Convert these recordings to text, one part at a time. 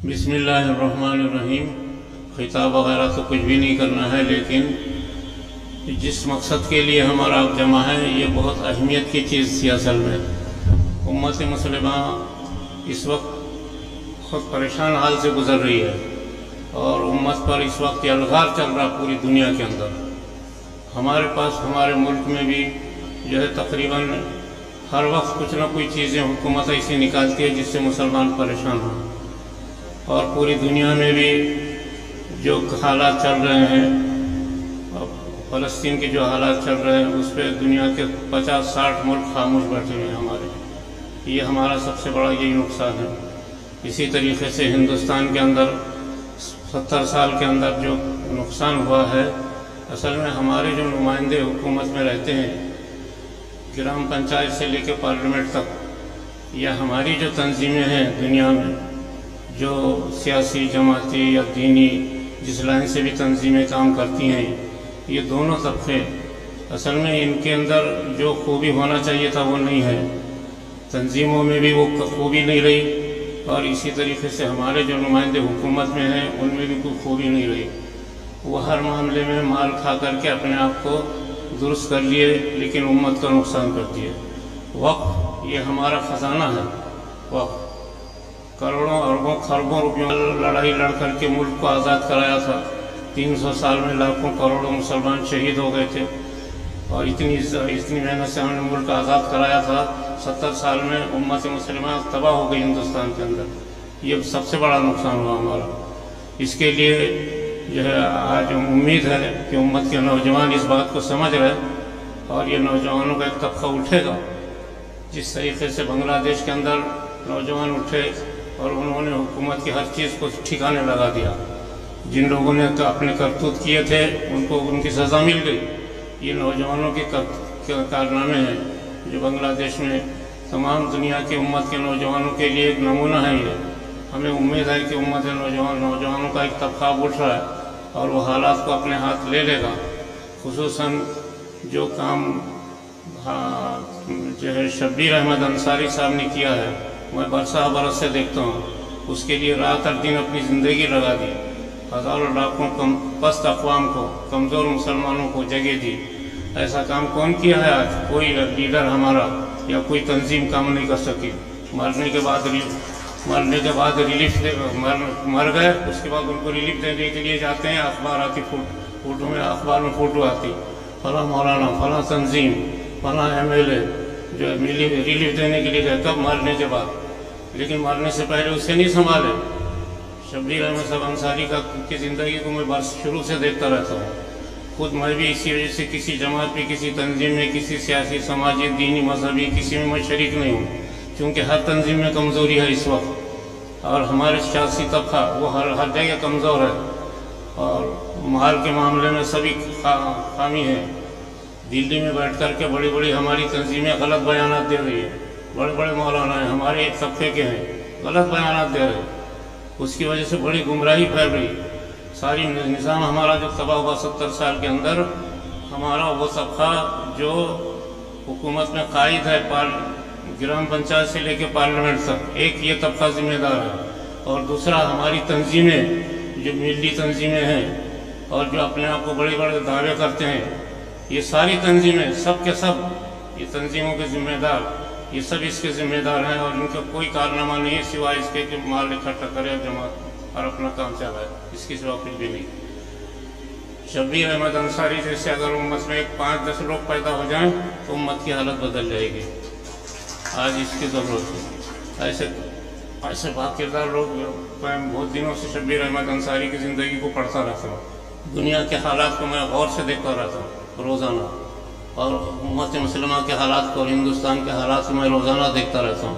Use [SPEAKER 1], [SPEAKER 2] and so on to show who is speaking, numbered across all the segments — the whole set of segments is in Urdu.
[SPEAKER 1] بسم اللہ الرحمن الرحیم۔ خطاب وغیرہ تو کچھ بھی نہیں کرنا ہے، لیکن جس مقصد کے لیے ہمارا آپ جمع ہے یہ بہت اہمیت کی چیز تھی۔ اصل میں امت مسلمہ اس وقت بہت پریشان حال سے گزر رہی ہے، اور امت پر اس وقت الغار چل رہا پوری دنیا کے اندر۔ ہمارے پاس ہمارے ملک میں بھی جو ہے تقریباً ہر وقت کچھ نہ کوئی چیزیں حکومت ایسی نکالتی ہے جس سے مسلمان پریشان ہوں، اور پوری دنیا میں بھی جو حالات چل رہے ہیں، فلسطین کے جو حالات چل رہے ہیں اس پہ دنیا کے 50-60 ملک خاموش بیٹھے ہیں ہمارے۔ یہ ہمارا سب سے بڑا یہی نقصان ہے۔ اسی طریقے سے ہندوستان کے اندر 70 سال کے اندر جو نقصان ہوا ہے، اصل میں ہمارے جو نمائندے حکومت میں رہتے ہیں، گرام پنچایت سے لے کے پارلیمنٹ تک، یا ہماری جو تنظیمیں ہیں دنیا میں، جو سیاسی جماعتی یا دینی جس لائن سے بھی تنظیمیں کام کرتی ہیں، یہ دونوں طبقے اصل میں ان کے اندر جو خوبی ہونا چاہیے تھا وہ نہیں ہے۔ تنظیموں میں بھی وہ خوبی نہیں رہی، اور اسی طریقے سے ہمارے جو نمائندے حکومت میں ہیں ان میں بھی کوئی خوبی نہیں رہی۔ وہ ہر معاملے میں مال کھا کر کے اپنے آپ کو درست کر لیے، لیکن امت کا نقصان کر دیے۔ وقف یہ ہمارا خزانہ ہے۔ وقف کروڑوں اربوں خربوں روپیوں لڑائی لڑ کر کے ملک کو آزاد کرایا تھا۔ 300 سال میں لاکھوں کروڑوں مسلمان شہید ہو گئے تھے، اور اتنی محنت سے ہم نے ملک آزاد کرایا تھا۔ 70 سال میں امت مسلمہ تباہ ہو گئی ہندوستان کے اندر۔ یہ سب سے بڑا نقصان ہوا ہمارا۔ اس کے لیے جو ہے آج امید ہے کہ امت کے نوجوان اس بات کو سمجھ رہے، اور یہ نوجوانوں کا ایک طبقہ اٹھے گا۔ جس طریقے سے بنگلہ دیش کے اندر نوجوان اٹھے اور انہوں نے حکومت کی ہر چیز کو ٹھکانے لگا دیا، جن لوگوں نے اپنے کرتوت کیے تھے ان کو ان کی سزا مل گئی۔ یہ نوجوانوں کے کارنامے ہیں جو بنگلہ دیش میں تمام دنیا کی امت کے نوجوانوں کے لیے ایک نمونہ ہے۔ یہ ہمیں امید ہے کہ امت نوجوانوں کا ایک طبقہ اٹھ رہا ہے، اور وہ حالات کو اپنے ہاتھ لے لے گا۔ خصوصاً جو کام جو ہے شبیر احمد انصاری صاحب نے کیا ہے، میں برس سے دیکھتا ہوں، اس کے لیے رات اور دن اپنی زندگی لگا دی، ہزاروں لاکھوں پست اقوام کو، کمزور مسلمانوں کو جگہ دی۔ ایسا کام کون کیا ہے آج؟ کوئی لیڈر ہمارا یا کوئی تنظیم کام نہیں کر سکی۔ مرنے کے بعد ریلیف مر گئے، اس کے بعد ان کو ریلیف دینے کے لیے جاتے ہیں، اخبار آتی فوٹو میں، اخبار میں فوٹو آتی، فلاں مولانا، فلاں تنظیم، فلاں MLA جو ریلیف دینے کے لیے گئے۔ کب؟ مرنے کے بعد۔ لیکن مرنے سے پہلے اسے نہیں سنبھالے۔ شبیر احمد صاحب انصاری کی زندگی کو میں شروع سے دیکھتا رہتا ہوں۔ خود میں بھی اسی وجہ سے کسی جماعت میں، کسی تنظیم میں، کسی سیاسی، سماجی، دینی، مذہبی کسی میں شریک نہیں ہوں، کیونکہ ہر تنظیم میں کمزوری ہے اس وقت، اور ہمارے سیاسی طبقہ وہ ہر جگہ کمزور ہے، اور مال کے معاملے میں سبھی خامی ہے۔ دلی میں بیٹھ کر کے بڑی بڑی ہماری تنظیمیں غلط بیانات دے رہی ہیں، بڑے بڑے مولانا ہیں ہمارے ایک طبقے کے ہیں، غلط بیانات دے رہے ہیں۔ اس کی وجہ سے بڑی گمراہی پھیل رہی۔ ساری نظام ہمارا جو تباہ ہوا 70 سال کے اندر، ہمارا وہ طبقہ جو حکومت میں قائد ہے، گرام پنچایت سے لے کے پارلیمنٹ تک، ایک یہ طبقہ ذمہ دار ہے، اور دوسرا ہماری تنظیمیں جو ملی تنظیمیں ہیں، اور جو اپنے آپ کو بڑے بڑے دعوے کرتے ہیں، یہ ساری تنظیمیں سب کے سب یہ تنظیموں کے ذمہ دار، یہ سب اس کے ذمہ دار ہیں، اور ان کا کوئی کارنامہ نہیں ہے سوائے اس کے کہ مال اکٹھا کرے جمع اور اپنا کام چلائے، اس کی سوا کچھ بھی نہیں۔ شبیر احمد انصاری جیسے اگر امت میں 5-10 لوگ پیدا ہو جائیں تو امت کی حالت بدل جائے گی۔ آج اس کی ضرورت ہے۔ ایسے باکردار لوگ، میں بہت دنوں سے شبیر احمد انصاری کی زندگی کو پڑھتا رہتا ہوں، دنیا کے حالات کو میں غور سے دیکھتا رہتا ہوں روزانہ، اور امت مسلمہ کے حالات کو اور ہندوستان کے حالات کو میں روزانہ دیکھتا رہتا ہوں۔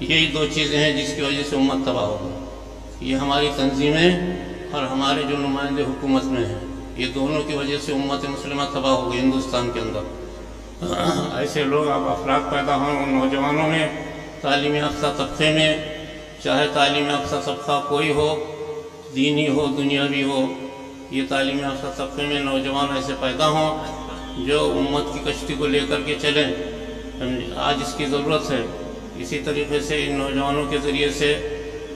[SPEAKER 1] یہی 2 چیزیں ہیں جس کی وجہ سے امت تباہ ہو گئی۔ یہ ہماری تنظیمیں اور ہمارے جو نمائندے حکومت میں ہیں، یہ دونوں کی وجہ سے امت مسلمہ تباہ ہو گئی ہندوستان کے اندر۔ ایسے لوگ اب افراد پیدا ہوں ان نوجوانوں میں، تعلیم یافتہ طبقے میں، چاہے تعلیم یافتہ طبقہ کوئی ہو، دینی ہو، دنیاوی ہو، یہ تعلیم یافتہ طبقے میں نوجوان ایسے پیدا ہوں جو امت کی کشتی کو لے کر کے چلیں۔ آج اس کی ضرورت ہے۔ اسی طریقے سے ان نوجوانوں کے ذریعے سے